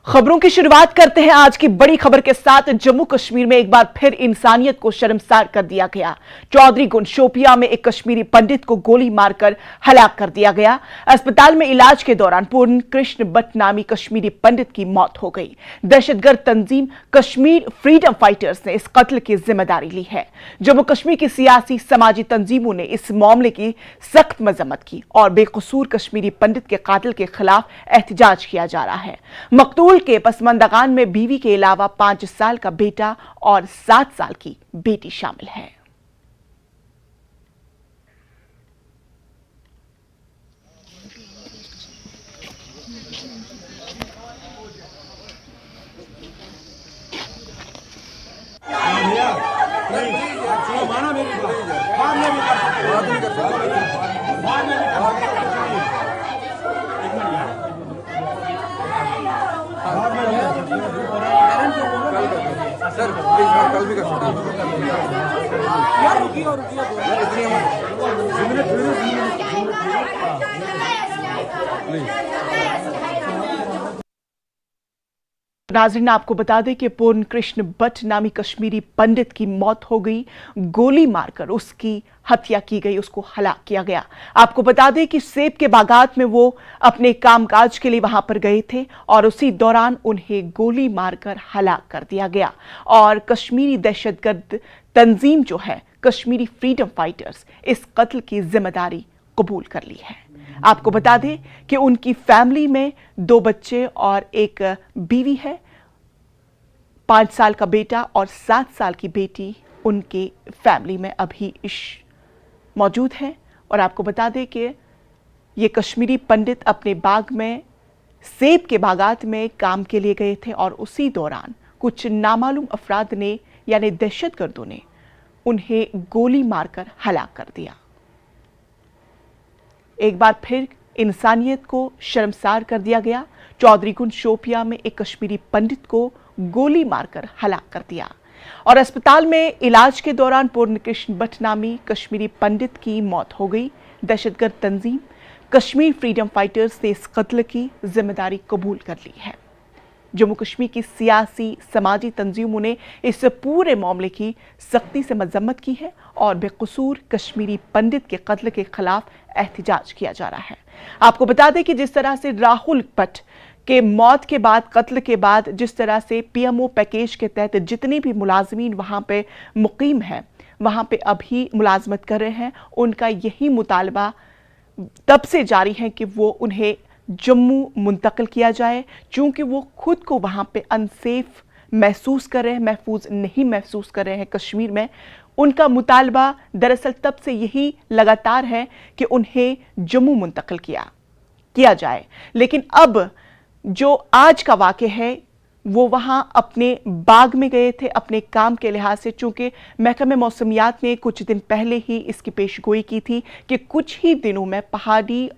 खबरों की शुरुआत करते हैं आज की बड़ी खबर के साथ। जम्मू कश्मीर में एक बार फिर इंसानियत को शर्मसार कर दिया गया। चौधरी गुंड शोपिया में एक कश्मीरी पंडित को गोली मारकर हलाक कर दिया गया। अस्पताल में इलाज के दौरान पूर्ण कृष्ण भट्ट नामी कश्मीरी पंडित की मौत हो गई। दहशतगर्द तंजीम कश्मीर फ्रीडम फाइटर्स ने इस कत्ल की जिम्मेदारी ली है। जम्मू कश्मीर की सियासी समाजी तंजीमों ने इस मामले की सख्त मजम्मत की और बेकसूर कश्मीरी पंडित के कातिल के खिलाफ एहतजाज किया जा रहा है। मकतूल के पसमंदगान में बीवी के अलावा 5 साल का बेटा और 7 साल की बेटी शामिल है। सर प्लीज कल भी कर सकते यार रुकिए यार इतनी नाज़रीन, आपको बता दें कि पूर्ण कृष्ण भट्ट नामी कश्मीरी पंडित की मौत हो गई। गोली मारकर उसकी हत्या की गई, उसको हलाक किया गया। आपको बता दें कि सेब के बागात में वो अपने कामकाज के लिए वहां पर गए थे और उसी दौरान उन्हें गोली मारकर हलाक कर दिया गया। और कश्मीरी दहशतगर्द तंजीम जो है कश्मीरी फ्रीडम फाइटर्स, इस कत्ल की जिम्मेदारी कबूल कर ली है। आपको बता दें कि उनकी फैमिली में 2 बच्चे और एक बीवी है। 5 साल का बेटा और 7 साल की बेटी उनके फैमिली में अभी मौजूद है। और आपको बता दें कि ये कश्मीरी पंडित अपने बाग में सेब के बागात में काम के लिए गए थे और उसी दौरान कुछ नामालूम अफराद ने यानी दहशतगर्दों ने उन्हें गोली मारकर हलाक कर दिया। एक बार फिर इंसानियत को शर्मसार कर दिया गया। चौधरी गुंड शोपिया में एक कश्मीरी पंडित को गोली मारकर हलाक कर दिया और अस्पताल में इलाज के दौरान पूर्ण कृष्ण भट्ट नामी कश्मीरी पंडित की मौत हो गई। दहशतगर्द तंजीम कश्मीर फ्रीडम फाइटर्स ने इस कत्ल की जिम्मेदारी कबूल कर ली है। जम्मू कश्मीर की सियासी समाजी तंजीमों ने इस पूरे मामले की सख्ती से मजम्मत की है और बेकसूर कश्मीरी पंडित के कत्ल के खिलाफ एहतजाज किया जा रहा है। आपको बता दें कि जिस तरह से राहुल भट्ट के मौत के बाद, कत्ल के बाद, जिस तरह से पीएमओ पैकेज के तहत जितने भी मुलाजमीन वहां पे मुकीम हैं, वहां पे अभी मुलाजमत कर रहे हैं, उनका यही मुतालबा तब से जारी है कि वो उन्हें जम्मू मुंतकिल किया जाए, चूंकि वो खुद को वहां पे अनसेफ महसूस कर रहे हैं, महफूज नहीं महसूस कर रहे हैं कश्मीर में। उनका मुतालबा दरअसल तब से यही लगातार है कि उन्हें जम्मू मुंतकिल किया जाए। लेकिन अब जो आज का वाक़या है वो वहां अपने बाग में गए थे अपने काम के लिहाज से, चूंकि महकमे मौसमियात ने कुछ दिन पहले ही इसकी पेशगोई की थी कि कुछ ही दिनों में पहाड़ी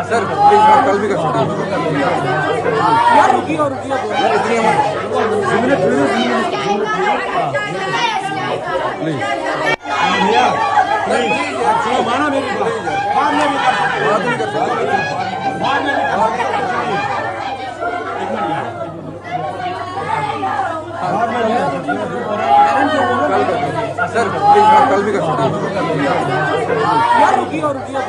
सर प्लीज कल भी कर सकते यार रुकिए यार इतनी सर प्लीज कल भी कर सकते यार रुकिए यार इतनी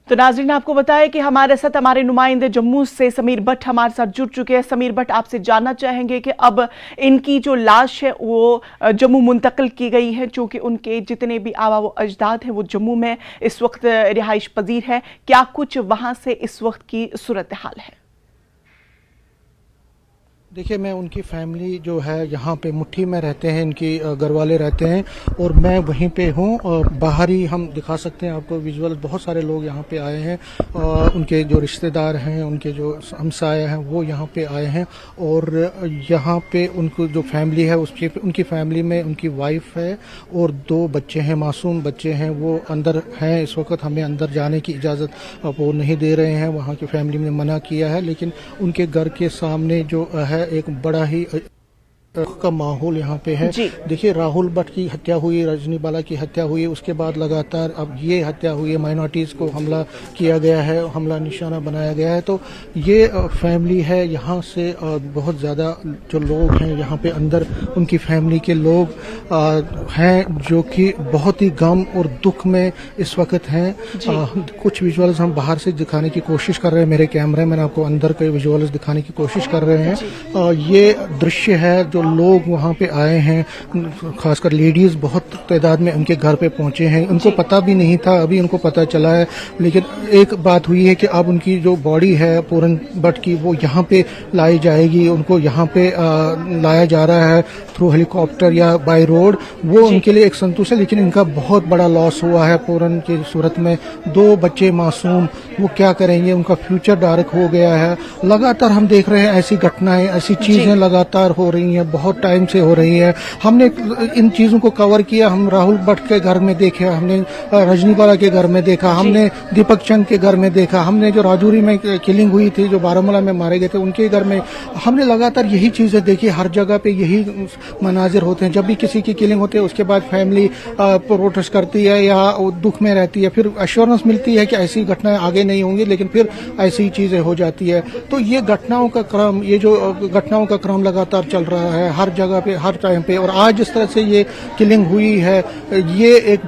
तो नाज़रीन, आपको बताया कि हमारे साथ हमारे नुमाइंदे जम्मू से समीर भट्ट हमारे साथ जुड़ चुके हैं। समीर भट्ट, आपसे जानना चाहेंगे कि अब इनकी जो लाश है वो जम्मू मुंतकिल की गई है, चूंकि उनके जितने भी आबा व अजदाद हैं वो जम्मू में इस वक्त रिहाइश पजीर है। क्या कुछ वहां से इस वक्त की सूरत हाल है? देखिए, मैं उनकी फैमिली जो है यहाँ पे मुट्ठी में रहते हैं, इनकी घर वाले रहते हैं और मैं वहीं पे हूँ। और बाहर ही हम दिखा सकते हैं आपको विजुअल, बहुत सारे लोग यहाँ पे आए हैं और उनके जो रिश्तेदार हैं, उनके जो हमसाए हैं वो यहाँ पे आए हैं। और यहाँ पे उनको जो फैमिली है उनकी फैमिली में उनकी वाइफ है और 2 बच्चे हैं, मासूम बच्चे हैं, वो अंदर हैं। इस वक्त हमें अंदर जाने की इजाज़त वो नहीं दे रहे हैं, वहाँ की फैमिली ने मना किया है। लेकिन उनके घर के सामने जो है एक बड़ा ही का माहौल यहाँ पे है। देखिए, राहुल भट्ट की हत्या हुई, रजनी बाला की हत्या हुई, उसके बाद लगातार अब ये हत्या हुई है, माइनॉरिटीज़ को हमला किया गया है, हमला निशाना बनाया गया है। तो ये फैमिली है, यहाँ से बहुत ज़्यादा जो लोग हैं यहाँ पे अंदर, उनकी फैमिली के लोग हैं जो कि बहुत ही गम और दुख में इस वक्त हैं। कुछ विजुअल्स हम बाहर से दिखाने की कोशिश कर रहे हैं, मेरे कैमरे मैन आपको अंदर के विजुअल्स दिखाने की कोशिश कर रहे हैं। ये दृश्य है, जो लोग वहाँ पे आए हैं, खासकर लेडीज बहुत तादाद में उनके घर पे पहुंचे हैं। उनको पता भी नहीं था, अभी उनको पता चला है। लेकिन एक बात हुई है कि अब उनकी जो बॉडी है पूरन भट्ट की, वो यहाँ पे लाई जाएगी। उनको यहाँ पे लाया जा रहा है थ्रू हेलीकॉप्टर या बाय रोड। वो उनके लिए एक संतोष है, लेकिन इनका बहुत बड़ा लॉस हुआ है पूरन की सूरत में। 2 बच्चे मासूम, वो क्या करेंगे, उनका फ्यूचर डार्क हो गया है। लगातार हम देख रहे हैं ऐसी घटनाएं, ऐसी चीजें लगातार हो रही हैं, बहुत टाइम से हो रही है। हमने इन चीजों को कवर किया। हम राहुल भट्ट के घर में देखे, हमने रजनी बाला के घर में देखा, हमने दीपक चंद के घर में देखा, हमने जो राजौरी में किलिंग हुई थी, जो बारामूला में मारे गए थे, उनके घर में हमने लगातार यही चीजें देखी। हर जगह पे यही मनाजिर होते हैं। जब भी किसी की किलिंग होती है उसके बाद फैमिली प्रोटेस्ट करती है या दुख में रहती है, फिर एश्योरेंस मिलती है कि ऐसी घटनाएं आगे नहीं होंगी, लेकिन फिर ऐसी चीजें हो जाती है। तो ये घटनाओं का क्रम, ये जो घटनाओं का क्रम लगातार चल रहा है हर जगह पे, हर टाइम पे। और आज जिस तरह से ये किलिंग हुई है, ये एक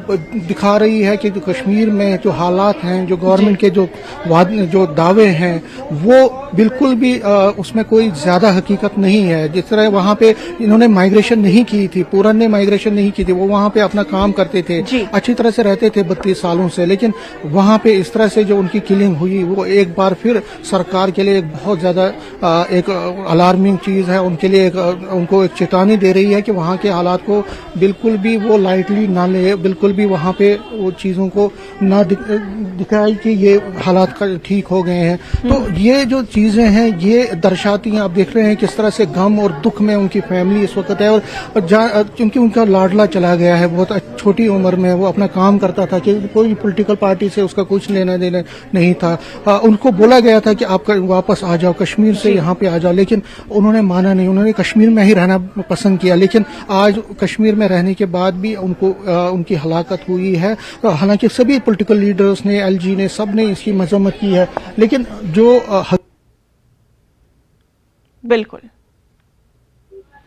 दिखा रही है कि जो कश्मीर में जो हालात हैं, जो गवर्नमेंट के जो दावे हैं, वो बिल्कुल भी उसमें कोई ज्यादा हकीकत नहीं है। जिस तरह वहां पे इन्होंने माइग्रेशन नहीं की थी, पूरन ने माइग्रेशन नहीं की थी, वो वहां पे अपना काम करते थे, अच्छी तरह से रहते थे 32 सालों से। लेकिन वहां पे इस तरह से जो उनकी किलिंग हुई, वो एक बार फिर सरकार के लिए एक बहुत ज्यादा एक अलार्मिंग चीज है। उनके लिए उनको एक चेतावनी दे रही है कि वहाँ के हालात को बिल्कुल भी वो लाइटली ना ले, बिल्कुल भी वहाँ पे वो चीज़ों को ना दिखाए कि ये हालात ठीक हो गए हैं। तो ये जो चीज़ें हैं ये दर्शाती हैं। आप देख रहे हैं किस तरह से गम और दुख में उनकी फैमिली इस वक्त है। और क्योंकि उनका लाडला चला गया है, बहुत छोटी उम्र में वो अपना काम करता था, कि कोई पॉलिटिकल पार्टी से उसका कुछ लेना देना नहीं था। उनको बोला गया था कि आप वापस आ जाओ, कश्मीर से यहाँ पे आ जाओ, लेकिन उन्होंने माना नहीं। उन्होंने कश्मीर में ही रहना पसंद किया। लेकिन आज कश्मीर में रहने के बाद भी उनको उनकी हलाकत हुई है। हालांकि सभी पॉलिटिकल लीडर्स ने, एलजी ने, सब ने इसकी मजम्मत की है, लेकिन जो बिल्कुल,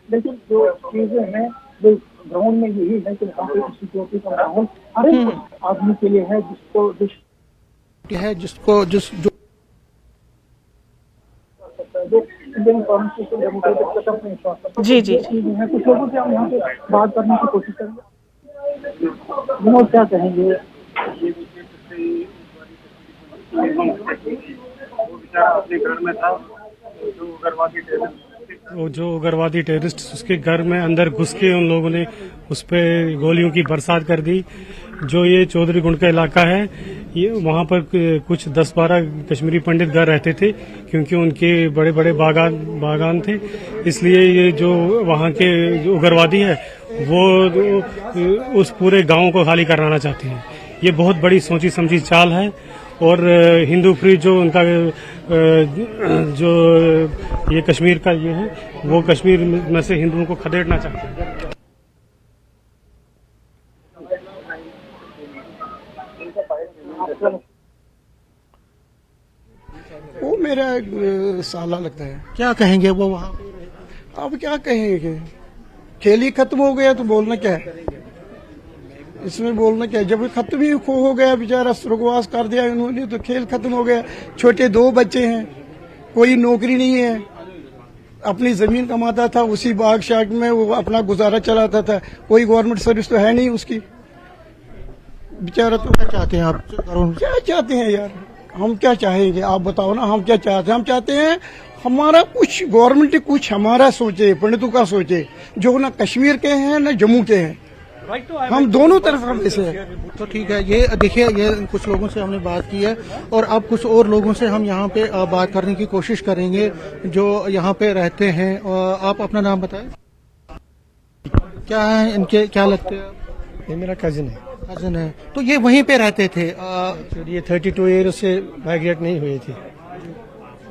लेकिन जो चीजें हैं वो ग्राउंड में यही है कि यहाँ पे सिक्योरिटी का माहौल हर एक आदमी के लिए है, जिसको इंडियन कॉन्स्टिट्यूशन डेमोक्रेटिक सेटअप में विश्वास करता है। जी जी है कुछ लोगों से हम यहाँ पे बात करने की कोशिश करेंगे। विनोद, क्या कहेंगे? अपने घर में था, जो उग्रवादी टेररिस्ट उसके घर में अंदर घुस के उन लोगों ने उस पर गोलियों की बरसात कर दी। जो ये चौधरी गुंड का इलाका है, ये वहाँ पर कुछ 10-12 कश्मीरी पंडित घर रहते थे, क्योंकि उनके बड़े बड़े बागान थे। इसलिए ये जो वहाँ के जो उग्रवादी है वो उस पूरे गांव को खाली कराना चाहते हैं। ये बहुत बड़ी सोची समझी चाल है। और हिंदू फ्री जो उनका जो ये कश्मीर का ये है, वो कश्मीर में से हिंदुओं को खदेड़ना चाहते हैं। वो मेरा साला लगता है। क्या कहेंगे वो वहाँ? अब क्या कहेंगे, खेल ही खत्म हो गया तो बोलना क्या है इसमें, बोलना क्या है। जब खत्म ही हो गया, बेचारा स्वर्गवास कर दिया इन्होंने, तो खेल खत्म हो गया। छोटे 2 बच्चे हैं, कोई नौकरी नहीं है, अपनी जमीन कमाता था, उसी बाग शाग में वो अपना गुजारा चलाता था। कोई गवर्नमेंट सर्विस तो है नहीं उसकी, बेचारा। तो क्या चाहते हैं आप? क्या चाहते हैं यार, हम क्या चाहेंगे आप बताओ ना, हम क्या चाहते हैं? हम चाहते हैं हमारा कुछ गवर्नमेंट कुछ हमारा सोचे, पंडितों का सोचे, जो ना कश्मीर के हैं ना जम्मू के हैं, हम दोनों तरफ हम ऐसे हैं। तो ठीक है, ये देखिए, ये कुछ लोगों से हमने बात की है और अब कुछ और लोगों से हम यहाँ पे बात करने की कोशिश करेंगे जो यहाँ पे रहते हैं। आप अपना नाम बताएं, क्या है इनके, क्या लगते हैं? ये मेरा कजिन है। कजिन है, तो ये वहीं पे रहते थे? ये 32 ईयर से माइग्रेट नहीं हुए थे,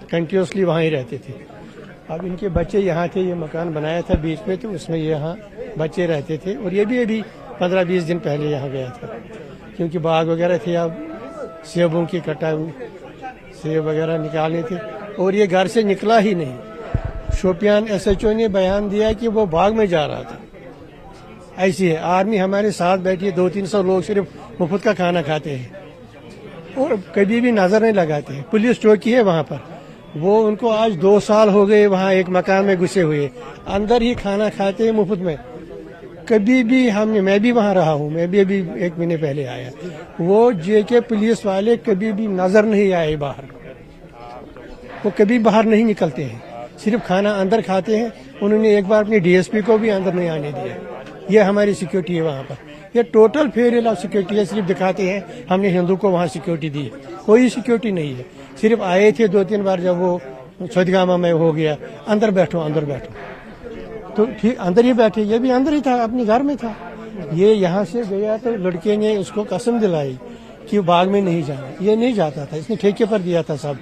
कंटिन्यूसली वहाँ ही रहते थे। अब इनके बच्चे यहाँ थे, ये मकान बनाया था बीच में, तो उसमें यहाँ बच्चे रहते थे। और ये भी अभी 15-20 दिन पहले यहाँ गया था, क्योंकि बाग वगैरह थे, अब सेबों की कटाई, सेब वगैरह निकालने थे, और ये घर से निकला ही नहीं। शोपियान SHO ने बयान दिया कि वो बाग में जा रहा था। ऐसी है, आर्मी हमारे साथ बैठी है, 200-300 लोग सिर्फ मुफ्त का खाना खाते हैं और कभी भी नजर नहीं लगाते हैं। पुलिस चौकी है वहाँ पर, वो उनको आज 2 साल हो गए वहाँ एक मकान में घुसे हुए, अंदर ही खाना खाते हैं मुफ्त में। कभी भी हमने, मैं भी वहाँ रहा हूँ, मैं भी अभी 1 महीने पहले आया, वो JK पुलिस वाले कभी भी नजर नहीं आए बाहर, वो कभी बाहर नहीं निकलते हैं, सिर्फ खाना अंदर खाते हैं। उन्होंने एक बार अपने DSP को भी अंदर नहीं आने दिया। ये हमारी सिक्योरिटी है वहाँ पर, ये टोटल फेयरवेल ऑफ सिक्योरिटी है। सिर्फ दिखाते हैं हमने हिंदू को वहाँ सिक्योरिटी दी, कोई सिक्योरिटी नहीं है। सिर्फ आए थे 2-3 बार, जब वो सदगामा में हो गया, अंदर बैठो अंदर बैठो, तो ठीक अंदर ही बैठे, ये भी अंदर ही था, अपने घर में था। ये यहाँ से गया तो लड़के ने उसको कसम दिलाई कि बाग में नहीं जाना, ये नहीं जाता था, इसने ठेके पर दिया था सब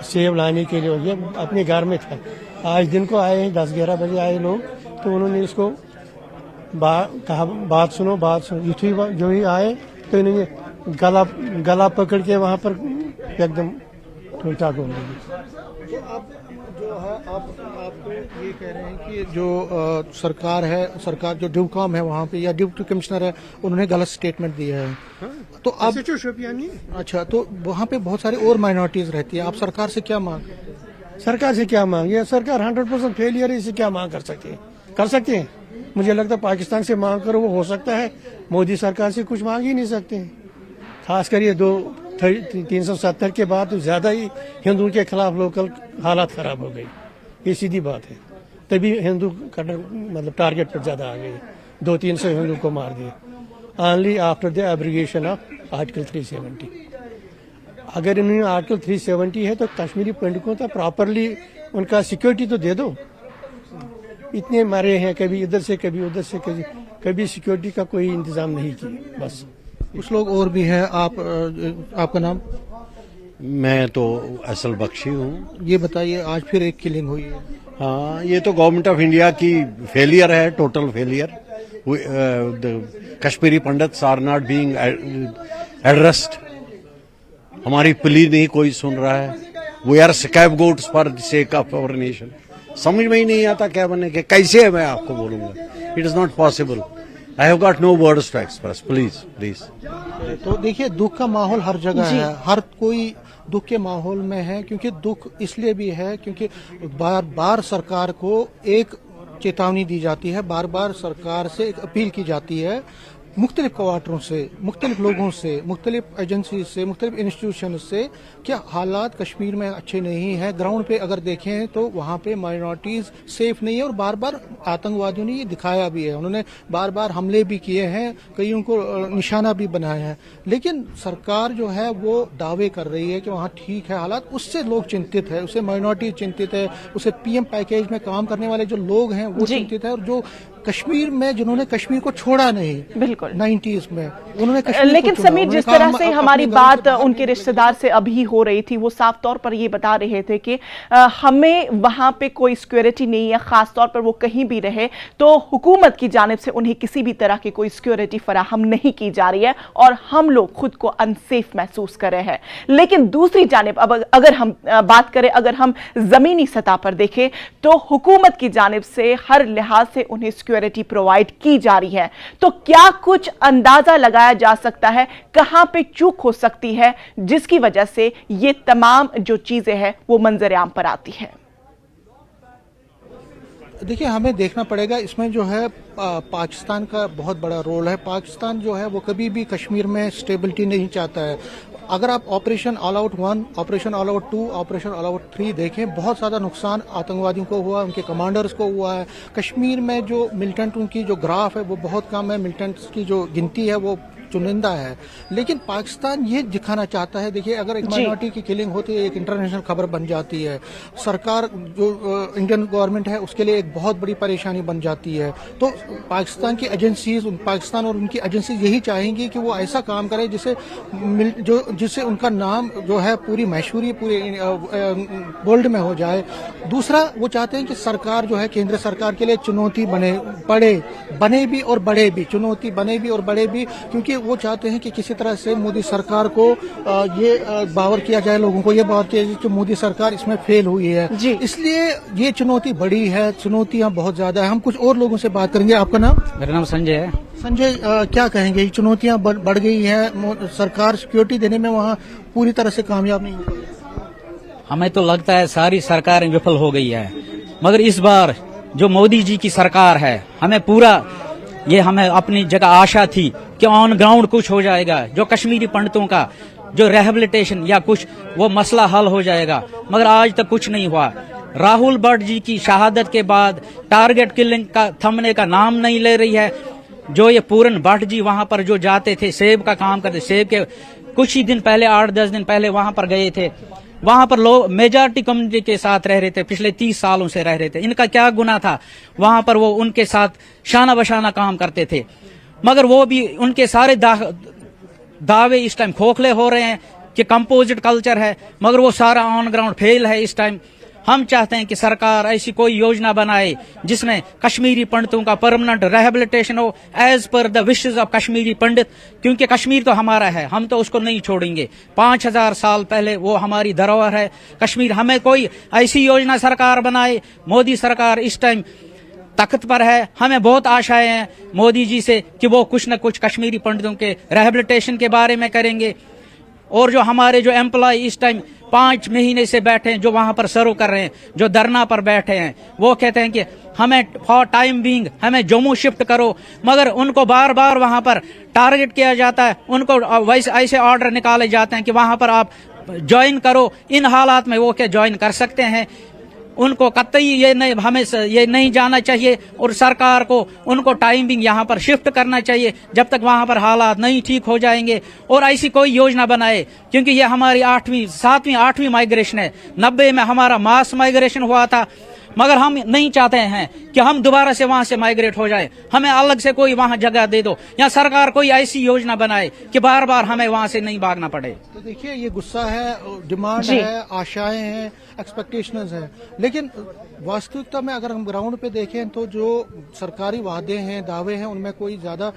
सेब लाने के लिए, ये अपने घर में था। आज दिन को आए 10-11 बजे आए लोग, तो उन्होंने इसको कहा बात सुनो बात सुनो, जो ही आए तो इन्होंने गला पकड़ के वहाँ पर एकदम ठूठा घूम दी। तो अब जो है आप ये कह रहे हैं कि जो सरकार है, सरकार जो ड्यूकॉम है वहाँ पे, या डिप्टी कमिश्नर है, उन्होंने गलत स्टेटमेंट दिया है। तो अब अच्छा, तो वहाँ पे बहुत सारी और माइनॉरिटीज रहती है, आप सरकार से क्या मांग? सरकार से क्या मांग? ये सरकार 100% फेलियर है, इसे क्या मांग कर सकते हैं? कर सकते हैं? मुझे लगता है पाकिस्तान से मांग करो वो हो सकता है, मोदी सरकार से कुछ मांग ही नहीं सकते हैं। खासकर ये 370 के बाद तो ज्यादा ही हिंदुओं के खिलाफ लोकल हालात खराब हो गई, ये सीधी बात है। तभी हिंदू मतलब टारगेट पर ज्यादा आ गए, 200-300 हिंदू को मार दिए only after the abrogation of article 370। अगर इन्होंने आर्टिकल 370 है तो कश्मीरी पंडितों को प्रॉपरली उनका सिक्योरिटी तो दे दो। इतने मरे हैं, कभी इधर से कभी उधर से, कभी सिक्योरिटी का कोई इंतजाम नहीं किया। बस कुछ लोग और भी हैं। आपका नाम? मैं तो असल बख्शी हूँ। ये बताइए, आज फिर एक किलिंग हुई है। हाँ, ये तो गवर्नमेंट ऑफ इंडिया की फेलियर है, total failure. Kashmiri Pandits are not being addressed. हमारी प्ली नहीं कोई सुन रहा है। We are scapegoats for the sake of our nation. समझ में ही नहीं आता क्या बने के, कैसे है, मैं आपको बोलूंगा, it is not possible. I have got no words to express. Please please. तो देखिए, दुख का माहौल हर जगह है, हर कोई दुख के माहौल में है, क्योंकि दुख इसलिए भी है क्योंकि बार बार सरकार को एक चेतावनी दी जाती है, बार बार सरकार से एक अपील की जाती है, मुख्तलिफ क्वार्टरों से, मुख्तलिफ लोगों से, मुख्तलिफ एजेंसी से, मुख्तलिफ इंस्टीट्यूशन से, क्या हालात कश्मीर में अच्छे नहीं है। ग्राउंड पे अगर देखें तो वहाँ पे माइनॉरिटीज सेफ नहीं है, और बार बार आतंकवादियों ने ये दिखाया भी है, उन्होंने बार बार हमले भी किए हैं, कईयों को निशाना भी बनाया है। लेकिन सरकार जो है वो दावे कर रही है कि वहाँ ठीक है हालात, उससे लोग चिंतित है, उससे माइनॉरिटी चिंतित है, उससे PM पैकेज में काम करने वाले जो लोग हैं वो चिंतित है, और जो कश्मीर में जिन्होंने कश्मीर को छोड़ा नहीं, बिल्कुल 90s में उन्होंने कश्मीर लेकिन को छोड़ा। समीर, जिस तरह से हमारी बात उनके रिश्तेदार से अभी हो रही थी, वो साफ तौर पर ये बता रहे थे कि हमें वहां पे कोई सिक्योरिटी नहीं है, खास तौर पर वो कहीं भी रहे तो हुकूमत की जानिब से उन्हें किसी भी तरह की कोई सिक्योरिटी फराहम नहीं की जा रही है, और हम लोग खुद को अनसेफ महसूस कर रहे हैं। लेकिन दूसरी जानिब अब अगर हम बात करें, अगर हम जमीनी सतह पर देखें, तो हुकूमत की जानिब से हर लिहाज से उन्हें सिक्योरिटी प्रोवाइड की जा रही है। तो क्या कुछ अंदाजा लगाया जा सकता है कहां पे चूक हो सकती है जिसकी वजह से ये तमाम जो चीजें हैं वो मंजर आम पर आती है? देखिए, हमें देखना पड़ेगा इसमें जो है पाकिस्तान का बहुत बड़ा रोल है। पाकिस्तान जो है वो कभी भी कश्मीर में स्टेबिलिटी नहीं चाहता है। अगर आप operation all out 1, operation all out 2, operation all out 3 देखें, बहुत ज़्यादा नुकसान आतंकवादियों को हुआ, उनके कमांडर्स को हुआ है। कश्मीर में जो मिलिटेंट उनकी जो ग्राफ है वो बहुत कम है, मिलिटेंट्स की जो गिनती है वो चुनिंदा है। लेकिन पाकिस्तान ये दिखाना चाहता है, देखिए अगर एक माइनॉरिटी की किलिंग होती है एक इंटरनेशनल खबर बन जाती है, सरकार जो इंडियन गवर्नमेंट है उसके लिए एक बहुत बड़ी परेशानी बन जाती है। तो पाकिस्तान की एजेंसीज, पाकिस्तान और उनकी एजेंसीज यही चाहेंगी कि वो ऐसा काम करे जिससे उनका नाम जो है पूरी मशहूरी पूरे वर्ल्ड में हो जाए। दूसरा वो चाहते हैं कि सरकार जो है केंद्र सरकार के लिए चुनौती बने भी और बड़े भी, चुनौती बने भी और बड़े भी, क्योंकि वो चाहते हैं कि किसी तरह से मोदी सरकार को ये बावर किया जाए, लोगों को ये बावर किया जाए कि मोदी सरकार इसमें फेल हुई है। इसलिए ये चुनौती बड़ी है, चुनौतियां बहुत ज्यादा है। हम कुछ और लोगों से बात करेंगे। आपका नाम? मेरा नाम संजय है। संजय, क्या कहेंगे? ये चुनौतियां बढ़ गई है, सरकार सिक्योरिटी देने में वहाँ पूरी तरह से कामयाब नहीं हो पाई। हमें तो लगता है सारी सरकारें विफल हो गई है, मगर इस बार जो मोदी जी की सरकार है, हमें अपनी जगह आशा थी कि ऑन ग्राउंड कुछ हो जाएगा, जो कश्मीरी पंडितों का जो रिहेबिलिटेशन या कुछ वो मसला हल हो जाएगा, मगर आज तक कुछ नहीं हुआ। राहुल भट्ट जी की शहादत के बाद टारगेट किलिंग का थमने का नाम नहीं ले रही है। जो ये पूरन भट्ट जी वहां पर जो जाते थे, सेब का काम करते, सेब के कुछ ही दिन पहले 8-10 दिन पहले वहां पर गए थे, वहां पर लोग मेजॉरिटी कम्युनिटी के साथ रह रहे थे, पिछले 30 सालों से रह रहे थे। इनका क्या गुनाह था? वहां पर वो उनके साथ शाना बशाना काम करते थे, मगर वो भी उनके सारे दावे इस टाइम खोखले हो रहे हैं कि कंपोजिट कल्चर है, मगर वो सारा ऑन ग्राउंड फेल है इस टाइम। हम चाहते हैं कि सरकार ऐसी कोई योजना बनाए जिसमें कश्मीरी पंडितों का परमानेंट रिहेबिलिटेशन हो as per the wishes of Kashmiri Pandit, क्योंकि कश्मीर तो हमारा है, हम तो उसको नहीं छोड़ेंगे। 5000 साल पहले वो हमारी धरोहर है कश्मीर। हमें कोई ऐसी योजना सरकार बनाए। मोदी सरकार इस टाइम तख्त पर है, हमें बहुत आशाएं हैं मोदी जी से कि वो कुछ न कुछ कश्मीरी पंडितों के रिहेबिलिटेशन के बारे में करेंगे। और जो हमारे जो एम्प्लॉय इस टाइम 5 महीने से बैठे हैं, जो वहां पर सर्व कर रहे हैं, जो धरना पर बैठे हैं, वो कहते हैं कि हमें फॉर टाइम बीइंग हमें जम्मू शिफ्ट करो, मगर उनको बार बार वहां पर टारगेट किया जाता है। उनको वैसे ऐसे ऑर्डर निकाले जाते हैं कि वहां पर आप ज्वाइन करो। इन हालात में वो क्या ज्वाइन कर सकते हैं? उनको कतई ये नहीं जाना चाहिए और सरकार को उनको टाइमिंग यहाँ पर शिफ्ट करना चाहिए जब तक वहाँ पर हालात नहीं ठीक हो जाएंगे। और ऐसी कोई योजना बनाए, क्योंकि ये हमारी 7वीं 8वीं माइग्रेशन है। 90 में हमारा मास माइग्रेशन हुआ था, मगर हम नहीं चाहते हैं कि हम दोबारा से वहां से माइग्रेट हो जाए। हमें अलग से कोई वहां जगह दे दो, या सरकार कोई ऐसी योजना बनाए कि बार बार हमें वहां से नहीं भागना पड़े। तो देखिए, ये गुस्सा है, डिमांड है, आशाएं हैं, एक्सपेक्टेशंस हैं, लेकिन वास्तविकता में अगर हम ग्राउंड पे देखें तो जो सरकारी वादे हैं, दावे हैं, उनमें कोई ज्यादा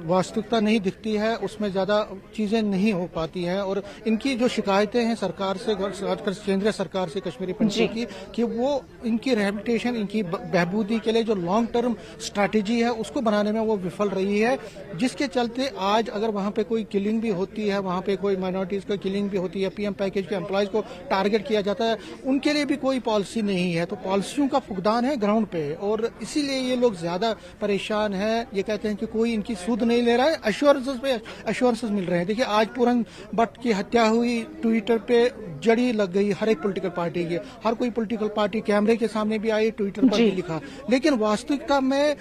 वास्तविकता नहीं दिखती है, उसमें ज्यादा चीजें नहीं हो पाती हैं। और इनकी जो शिकायतें हैं सरकार से, केंद्रीय सरकार से कश्मीरी पंडितों की, कि वो इनकी रिहेबिलिटेशन, इनकी बहबूदी के लिए जो लॉन्ग टर्म स्ट्रैटेजी है उसको बनाने में वो विफल रही है, जिसके चलते आज अगर वहां पे कोई किलिंग भी होती है, वहां पे कोई माइनॉरिटीज की किलिंग भी होती है, पीएम पैकेज के एम्प्लॉयज को टारगेट किया जाता है, उनके लिए भी कोई पॉलिसी नहीं है। तो पॉलिसियों का फुकदान है ग्राउंड पे, और इसीलिए ये लोग ज्यादा परेशान है। ये कहते हैं कि कोई इनकी सुध नहीं ले रहा है, एश्योरेंसेस पे एश्योरेंसेस मिल रहे हैं। देखिए, आज पूरन भट्ट की हत्या हुई, ट्विटर पे जड़ी लग गई हर एक पॉलिटिकल पार्टी की, हर कोई पॉलिटिकल पार्टी कैमरे के सामने भी आई, ट्विटर पर भी लिखा, लेकिन वास्तविकता में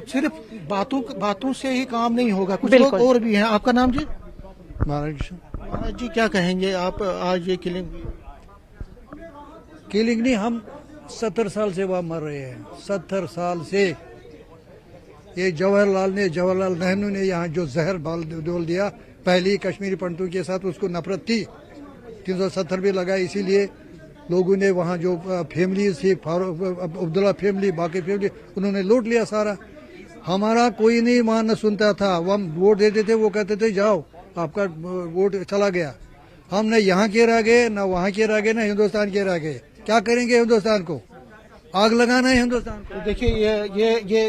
सिर्फ बातों से ही काम नहीं होगा, कुछ लोग और भी हैं। आपका नाम जी? महाराज जी, क्या कहेंगे आप? आज ये किलिंग नहीं, हम 70 साल से वहां मर रहे हैं, 70 साल से। ये जवाहरलाल नेहरू ने यहाँ जो जहर डोल दिया पहली कश्मीरी पंडितों के साथ, उसको नफरत थी, 370 भी लगा, इसीलिए लोगों ने वहाँ जो फैमिलीज थी, अब्दुल्ला फैमिली, बाकी फैमिली, उन्होंने लूट लिया सारा। हमारा कोई नहीं मान सुनता था, हम वोट देते थे, वो कहते थे जाओ आपका वोट चला गया। हम न यहाँ के रह गए, न वहाँ के रह गए, न हिंदुस्तान के रह गए। क्या करेंगे हिंदुस्तान को? आग लगाना है हिंदुस्तान को। देखिए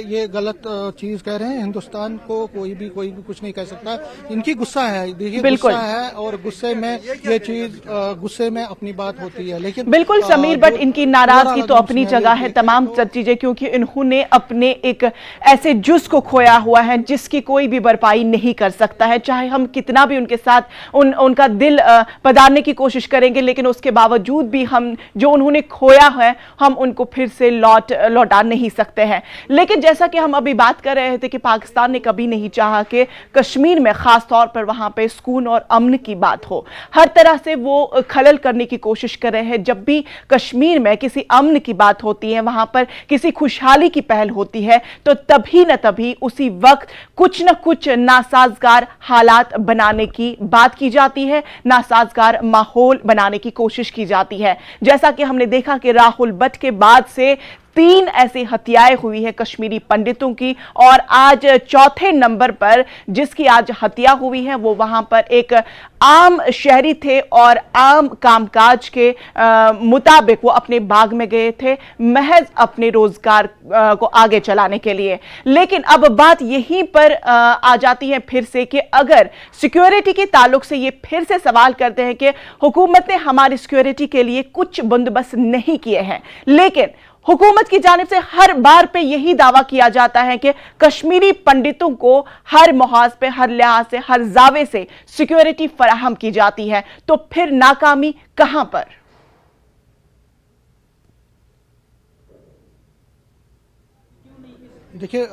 ये गलत चीज कह रहे हैं। हिंदुस्तान को कोई भी कुछ नहीं कह सकता। इनकी गुस्सा है, देखिए गुस्सा है, और गुस्से में ये चीज गुस्से में अपनी बात होती है। लेकिन बिल्कुल समीर, बट इनकी नाराजगी तो अपनी जगह है, तमाम चीजें, क्योंकि इन्होंने अपने एक ऐसे जुज़ को खोया हुआ है जिसकी कोई भी भरपाई नहीं कर सकता है। चाहे हम कितना भी उनके साथ उनका दिल पधारने की कोशिश करेंगे, लेकिन उसके बावजूद भी हम जो उन्होंने खोया है हम उनको फिर से लौटा नहीं सकते हैं। लेकिन जैसा कि हम अभी बात कर रहे थे कि पाकिस्तान ने कभी नहीं चाहा कि कश्मीर में खास तौर पर वहां पे सुकून और अमन की बात हो। हर तरह से वो खलल करने की कोशिश कर रहे हैं। जब भी कश्मीर में किसी अमन की बात होती है, वहां पर किसी खुशहाली की पहल होती है, तो तभी न तभी उसी वक्त कुछ न कुछ नासाजगार हालात बनाने की बात की जाती है, नासाजगार माहौल बनाने की कोशिश की जाती है। जैसा कि हमने देखा कि राहुल भट्ट के बाद से 3 ऐसी हत्याएं हुई है कश्मीरी पंडितों की, और आज चौथे नंबर पर जिसकी आज हत्या हुई है वो वहां पर एक आम शहरी थे और आम कामकाज के मुताबिक वो अपने बाग में गए थे महज अपने रोजगार को आगे चलाने के लिए। लेकिन अब बात यहीं पर आ जाती है फिर से कि अगर सिक्योरिटी के ताल्लुक से ये फिर से सवाल करते हैं कि हुकूमत ने हमारी सिक्योरिटी के लिए कुछ बंदोबस्त नहीं किए हैं, लेकिन हुकूमत की जानिब से हर बार पे यही दावा किया जाता है कि कश्मीरी पंडितों को हर मुहाज पे, हर लिहाज से, हर जावे से सिक्योरिटी फराहम की जाती है, तो फिर नाकामी कहां पर? देखिए,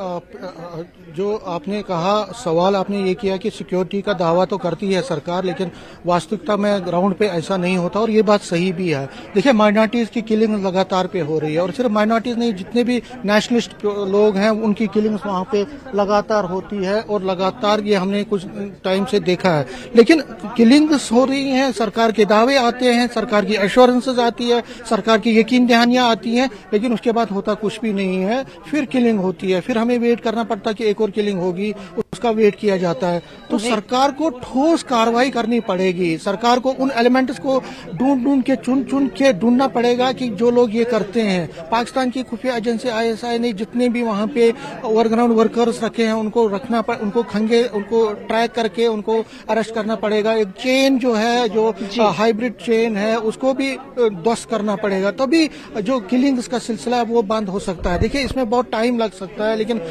जो आपने कहा, सवाल आपने ये किया कि सिक्योरिटी का दावा तो करती है सरकार, लेकिन वास्तविकता में ग्राउंड पे ऐसा नहीं होता, और ये बात सही भी है। देखिए, माइनॉरिटीज की किलिंग लगातार पे हो रही है, और सिर्फ माइनॉरिटीज नहीं, जितने भी नेशनलिस्ट लोग हैं उनकी किलिंग्स वहां पे लगातार होती है, और लगातार ये हमने कुछ टाइम से देखा है। लेकिन किलिंग्स हो रही हैं, सरकार के दावे आते हैं, सरकार की एश्योरेंसेज आती है, सरकार की यकीन दहानियां आती हैं, लेकिन उसके बाद होता कुछ भी नहीं है। फिर किलिंग होती है, फिर हमें वेट करना पड़ता है कि एक और किलिंग होगी, उसका वेट किया जाता है। तो सरकार को ठोस कार्रवाई करनी पड़ेगी। सरकार को उन एलिमेंट्स को ढूंढ के चुन के ढूंढना पड़ेगा कि जो लोग ये करते हैं। पाकिस्तान की खुफिया एजेंसी ISI ने जितने भी वहां पे ओवरग्राउंड वर्कर्स रखे हैं उनको उनको ट्रैक करके उनको अरेस्ट करना पड़ेगा। एक चेन जो है, जो हाइब्रिड चेन है, उसको भी ध्वस्त करना पड़ेगा, तभी जो किलिंग्स का सिलसिला है वो बंद हो सकता है। देखिए, इसमें बहुत टाइम लग सकता है, लेकिन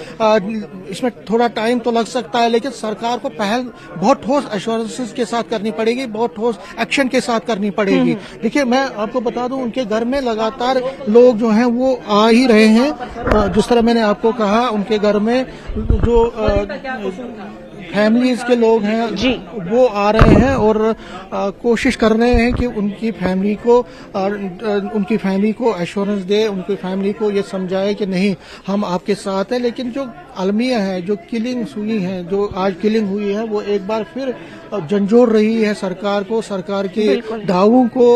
इसमें थोड़ा टाइम तो लग सकता है, लेकिन सरकार को पहल बहुत ठोस एश्योरेंसेस के साथ करनी पड़ेगी, बहुत ठोस एक्शन के साथ करनी पड़ेगी। देखिए, मैं आपको बता दूं, उनके घर में लगातार लोग जो हैं वो आ ही रहे हैं। जिस तरह मैंने आपको कहा, उनके घर में जो फैमिलीज के लोग हैं जी, वो आ रहे हैं और कोशिश कर रहे हैं कि उनकी फैमिली को एश्योरेंस दे, उनकी फैमिली को ये समझाए कि नहीं, हम आपके साथ हैं। लेकिन जो अलमिया है, जो किलिंग्स हुई हैं, जो आज किलिंग हुई है, वो एक बार फिर झंझोड़ रही है सरकार को, सरकार के दावों को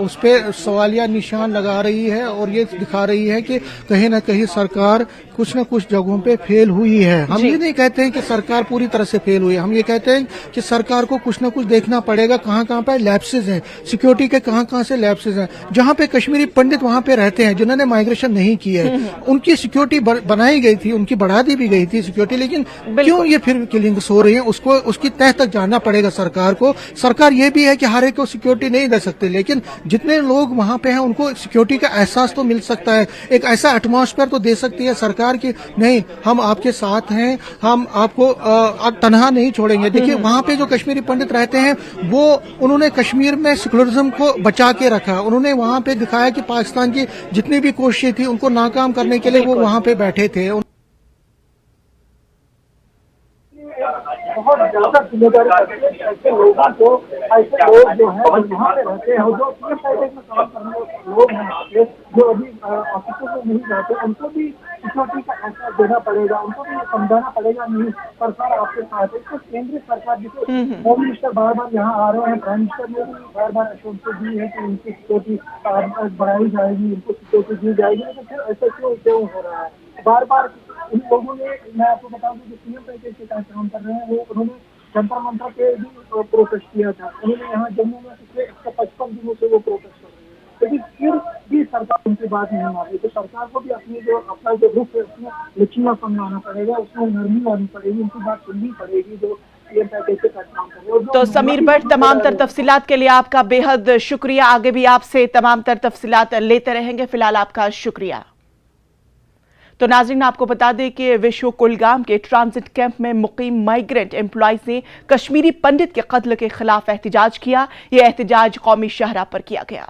उस पर सवालिया निशान लगा रही है, और ये दिखा रही है कि कहीं ना कहीं सरकार कुछ न कुछ जगहों पे फेल हुई है। हम ये नहीं कहते हैं कि सरकार पूरी तरह से फेल हुई है, हम ये कहते हैं कि सरकार को कुछ न कुछ देखना पड़ेगा, कहाँ पे लैप्सेज हैं, सिक्योरिटी के कहाँ से लैप्सेज हैं। जहाँ पे कश्मीरी पंडित वहां पे रहते हैं, जिन्होंने माइग्रेशन नहीं की है, उनकी सिक्योरिटी बनाई गई थी, उनकी बढ़ा दी भी गई थी सिक्योरिटी, लेकिन क्यों ये फिर किलिंग्स हो रही है, उसकी तह तक जानना पड़ेगा सरकार को। सरकार ये भी है कि हर एक को सिक्योरिटी नहीं दे सकते, लेकिन जितने लोग वहां पे हैं उनको सिक्योरिटी का एहसास तो मिल सकता है, एक ऐसा एटमॉस्फेयर तो दे सकती है सरकार की नहीं, हम आपके साथ हैं, हम आपको तनहा नहीं छोड़ेंगे। देखिए, वहां पे जो कश्मीरी पंडित रहते हैं, वो उन्होंने कश्मीर में सेकुलरिज्म को बचा के रखा, उन्होंने वहां पे दिखाया कि पाकिस्तान की जितनी भी कोशिशें थी उनको नाकाम करने के लिए वो वहां पे बैठे थे। बहुत ज्यादा जिम्मेदारी ऐसे लोगों को, ऐसे लोग जो है यहाँ पे रहते हैं, जो में काम करने लोग हैं, जो अभी ऑफिसों में नहीं जाते, उनको भी सिक्योरिटी का एहसास देना पड़ेगा, उनको भी समझाना पड़ेगा, नहीं सरकार आपके साथ है। तो केंद्रीय सरकार, जिसे होम मिनिस्टर बार बार यहाँ आ रहे हैं, प्राइम मिनिस्टर ने भी बार बार एश्योरेंस दी है कि उनकी सिक्योरिटी बढ़ाई जाएगी, उनको सिक्योरिटी दी जाएगी, लेकिन फिर ऐसा क्यों हो रहा है बार बार? इन लोगों ने, मैं आपको बता दूं, जो सीएम पैकेज के तहत काम कर रहे हैं, वो उन्होंने जंतर मंतर पे भी प्रोटेस्ट किया था। उन्होंने यहाँ जम्मू में पिछले 155 दिनों से वो प्रोटेस्ट कर रहे हैं। लेकिन फिर भी सरकार उनकी बात नहीं मान रही। तो सरकार को भी अपना जो रुख है उसमें लचीलापन लाना पड़ेगा, उसमें नरमी लानी पड़ेगी, उनकी बात सुननी पड़ेगी जो पीएम पैकेज के काम कर रहे हो। तो समीर भट्ट, तमाम तर तफसीलात के लिए आपका बेहद शुक्रिया। आगे भी आपसे तमाम तर तफसीलात लेते रहेंगे। फिलहाल आपका शुक्रिया। तो नाज़रीन, आपको बता दें कि विश्व कुलगाम के ट्रांजिट कैंप में मुकीम माइग्रेंट एम्प्लॉइज ने कश्मीरी पंडित के कत्ल के खिलाफ एहतजाज किया। यह एहतजाज कौमी शाहरा पर किया गया।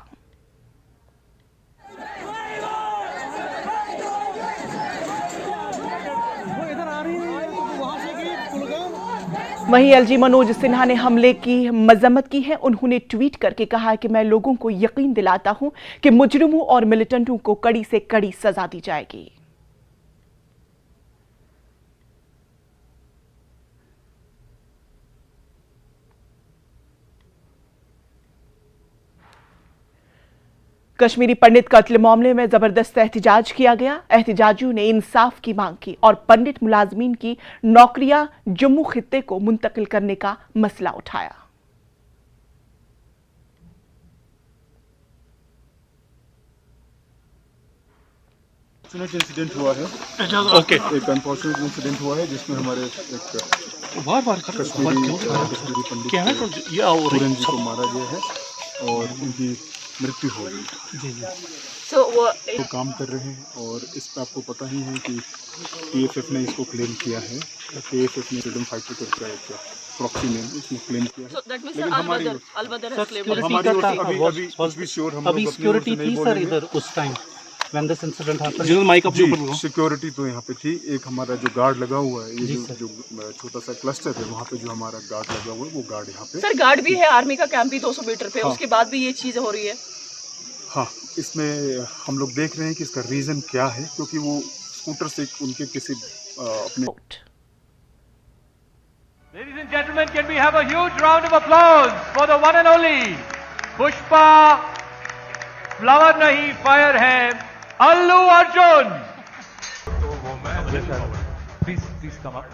वहीं एलजी मनोज सिन्हा ने हमले की मजम्मत की है। उन्होंने ट्वीट करके कहा कि मैं लोगों को यकीन दिलाता हूं कि मुजरिमों और मिलिटेंटों को कड़ी से कड़ी सजा दी जाएगी। कश्मीरी पंडित कत्ल मामले में जबरदस्त एहतजाज किया गया। एहतजाजियों ने इंसाफ की मांग की और पंडित मुलाजमीन की नौकरियां जम्मू खित्ते को मुंतकिल करने का मसला उठाया। इंसिडेंट हुआ है, एक अनफॉर्चुनेट इंसिडेंट हुआ है जिसमें हमारे एक कश्मीरी पंडित पूरन जी को मारा गया है और उनकी मृत्यु हो गई। तो काम कर रहे हैं और इस पर आपको पता ही है कि पीएफएफ ने इसको क्लेम किया है। पीएफएफ ने फ्रीडम फाइटर का एक प्रॉक्सी नेम इसमें क्लेम किया है। लेकिन हमारी अभी सिक्योरिटी थी सर इधर उस टाइम सिक्योरिटी तो यहाँ पे थी। एक हमारा जो गार्ड लगा हुआ है, ये जो छोटा सा क्लस्टर है वहाँ पे जो हमारा गार्ड लगा हुआ है वो गार्ड यहाँ पे सर गार्ड भी है, आर्मी का कैंप भी 200 मीटर पे। हाँ। उसके बाद भी ये चीज हो रही है। हाँ, इसमें हम लोग देख रहे हैं कि इसका रीजन क्या है, क्योंकि वो स्कूटर से उनके किसी अपने Ladies and gentlemen, can we have a huge round of applause for the one and only Pushpa flower नहीं फायर है Allu Arjun. Please come up.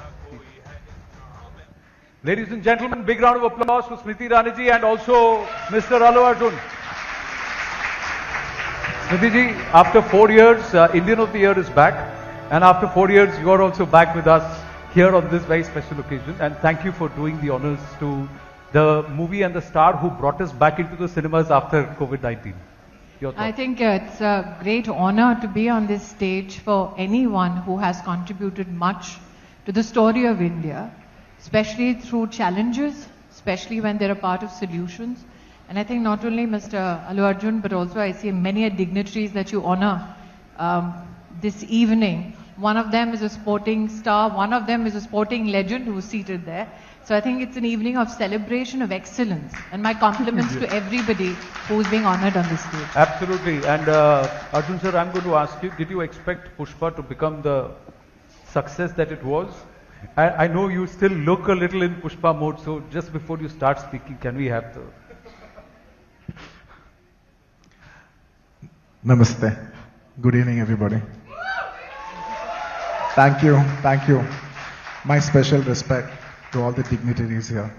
Ladies and gentlemen, big round of applause for Smriti Irani ji and also Mr. Allu Arjun. Smriti ji, after 4 years, Indian of the Year is back, and after 4 years, you are also back with us here on this very special occasion. And thank you for doing the honors to the movie and the star who brought us back into the cinemas after COVID-19. I think it's a great honor to be on this stage for anyone who has contributed much to the story of India, especially through challenges, especially when they're a part of solutions. And I think not only Mr. Allu Arjun, but also I see many dignitaries that you honor this evening. One of them is a sporting star, one of them is a sporting legend who is seated there. So I think it's an evening of celebration of excellence, and my compliments to everybody who's being honored on this stage. Absolutely. And Arjun sir, I'm going to ask you, did you expect Pushpa to become the success that it was? I know you still look a little in Pushpa mode, so just before you start speaking, can we have the... Namaste. Good evening, everybody. Thank you. My special respect to all the dignitaries here.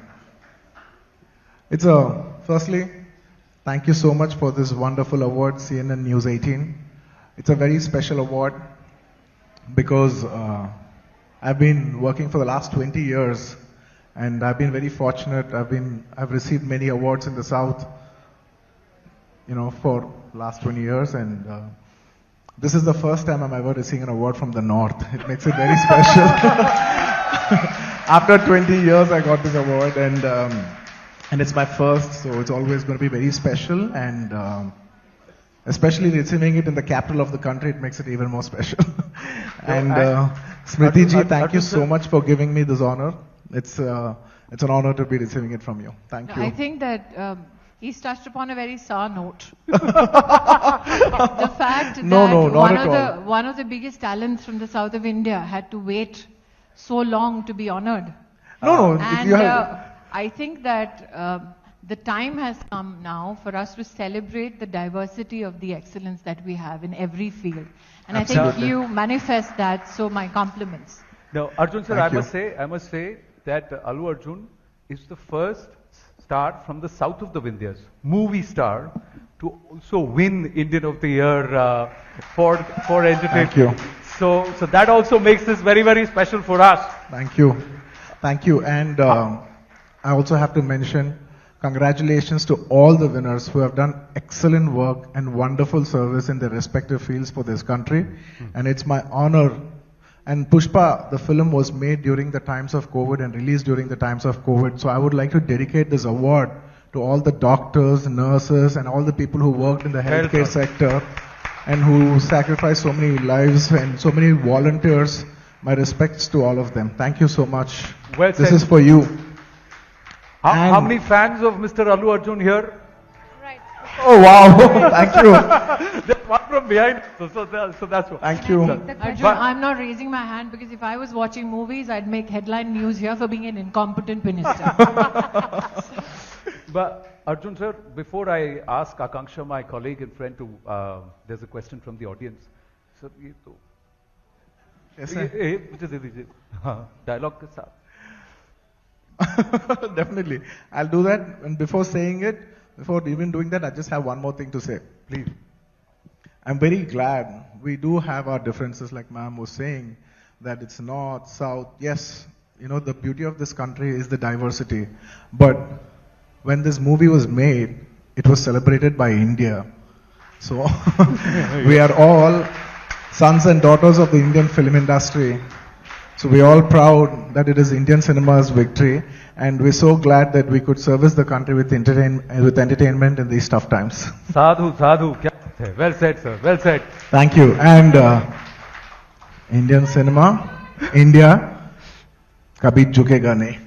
Firstly, thank you so much for this wonderful award, CNN News 18. It's a very special award because I've been working for the last 20 years and I've been very fortunate. I've received many awards in the South, for last 20 years, and this is the first time I'm ever receiving an award from the North. It makes it very special. After 20 years, I got this award, and it's my first, so it's always going to be very special, and especially receiving it in the capital of the country, it makes it even more special. And Smriti ji, thank you so much for giving me this honor. It's an honor to be receiving it from you. Thank you. I think that he's touched upon a very sour note. The fact that one of the biggest talents from the south of India had to wait so long to be honored. And I think that the time has come now for us to celebrate the diversity of the excellence that we have in every field. And Absolutely. I think you manifest that, so my compliments. Now, Arjun sir, I must say that Allu Arjun is the first star from the south of the Vindhyas, movie star, to also win Indian of the Year for entertainment. Thank you. So that also makes this very, very special for us. Thank you. Thank you. And I also have to mention congratulations to all the winners who have done excellent work and wonderful service in their respective fields for this country. And it's my honor. And Pushpa, the film was made during the times of COVID and released during the times of COVID. So I would like to dedicate this award to all the doctors, nurses, and all the people who worked in the healthcare sector and who sacrificed so many lives and so many volunteers. My respects to all of them. Thank you so much. Well This said. is for you. How many fans of Mr. Allu Arjun here? Oh wow! Thank you. There's one from behind. So that's what. Thank you. Arjun, I'm not raising my hand because if I was watching movies, I'd make headline news here for being an incompetent minister. But Arjun sir, before I ask Akanksha, my colleague and friend, to there's a question from the audience. Sir, ये तो Yes, sir. dialogue के साथ. Definitely. I'll do that. And before saying it, before even doing that, I just have one more thing to say. Please. I'm very glad we do have our differences, like ma'am was saying, that it's north, south. Yes, you know, the beauty of this country is the diversity. But when this movie was made, it was celebrated by India. So we are all sons and daughters of the Indian film industry. So we're all proud that it is Indian cinema's victory, and we're so glad that we could service the country with entertainment in these tough times. Sadhu, kya baat hai. Well said, sir. Well said. Thank you. And Indian cinema, India, kabhi jhukega nahi.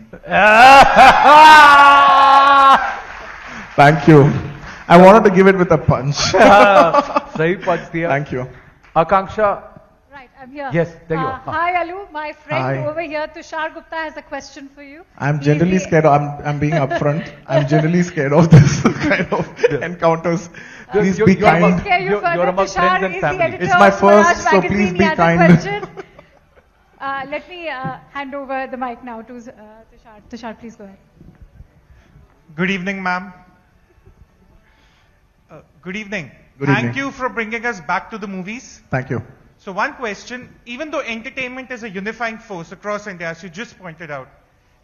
Thank you. I wanted to give it with a punch. Sahi punch diya. Thank you. Akanksha. Right, I'm here. Yes, there you are. Hi, Allu. My friend Hi. over here, Tushar Gupta, has a question for you. I'm generally scared. I'm being upfront. I'm generally scared of this kind of encounters. Please be kind. Scare you further. You're among Tushar friends and is the family. editor It's my of Swaraj first, so magazine. please He be has a kind. question. Let me hand over the mic now to Tushar. Tushar, please go ahead. Good evening, ma'am. Good evening. Good Thank evening. you for bringing us back to the movies. Thank you. So one question, even though entertainment is a unifying force across India, as you just pointed out,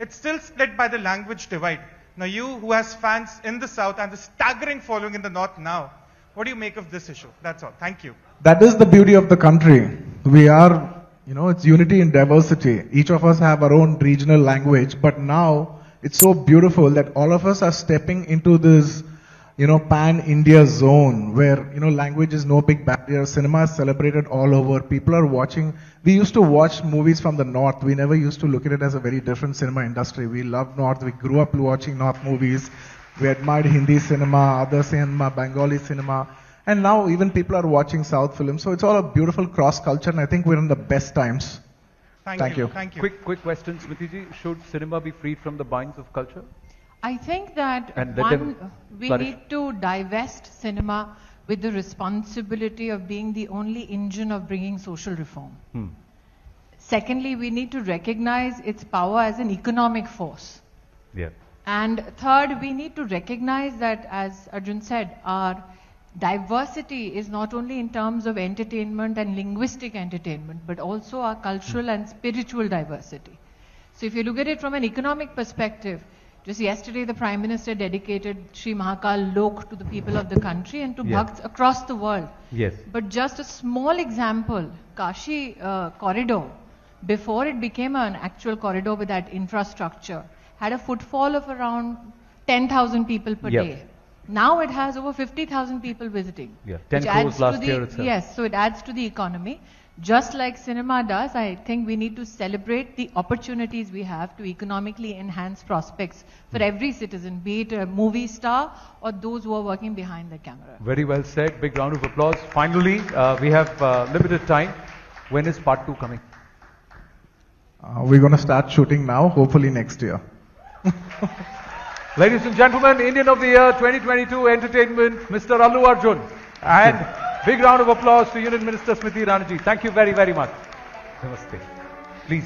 it's still split by the language divide. Now you, who has fans in the south and the staggering following in the north now, what do you make of this issue? That's all. Thank you. That is the beauty of the country. We are, you know, it's unity in diversity. Each of us have our own regional language, but now it's so beautiful that all of us are stepping into this, you know, pan-India zone where, you know, language is no big barrier. Cinema is celebrated all over. People are watching. We used to watch movies from the north. We never used to look at it as a very different cinema industry. We love north. We grew up watching north movies. We admired Hindi cinema, other cinema, Bengali cinema. And now even people are watching south films. So it's all a beautiful cross culture, and I think we're in the best times. Thank you. Thank you. Quick question, Smriti ji. Should cinema be freed from the binds of culture? I think that And let them we flourish. need to divest cinema with the responsibility of being the only engine of bringing social reform. Secondly, we need to recognize its power as an economic force. Yeah. And third, we need to recognize that, as Arjun said, our diversity is not only in terms of entertainment and linguistic entertainment, but also our cultural and spiritual diversity. So if you look at it from an economic perspective, just yesterday the Prime Minister dedicated Sri Mahakal Lok to the people of the country and to Bhakts across the world. Yes. But just a small example, Kashi corridor, before it became an actual corridor with that infrastructure, had a footfall of around 10,000 people per day. Now it has over 50,000 people visiting. Yeah, 10 which crores adds last to year the, itself. yes, so it adds to the economy. Just like cinema does, I think we need to celebrate the opportunities we have to economically enhance prospects for every citizen, be it a movie star or those who are working behind the camera. Very well said. Big round of applause. Finally, we have limited time. When is part 2 coming? We're going to start shooting now, hopefully next year. Ladies and gentlemen, Indian of the Year 2022 Entertainment, Mr. Allu Arjun. And big round of applause to Union Minister Smriti Irani. Thank you very, very much. Namaste. Please.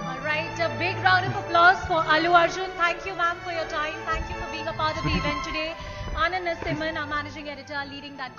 All right, a big round of applause for Allu Arjun. Thank you, ma'am, for your time. Thank you for being a part of the event today. Anand Narasimhan, our managing editor, leading that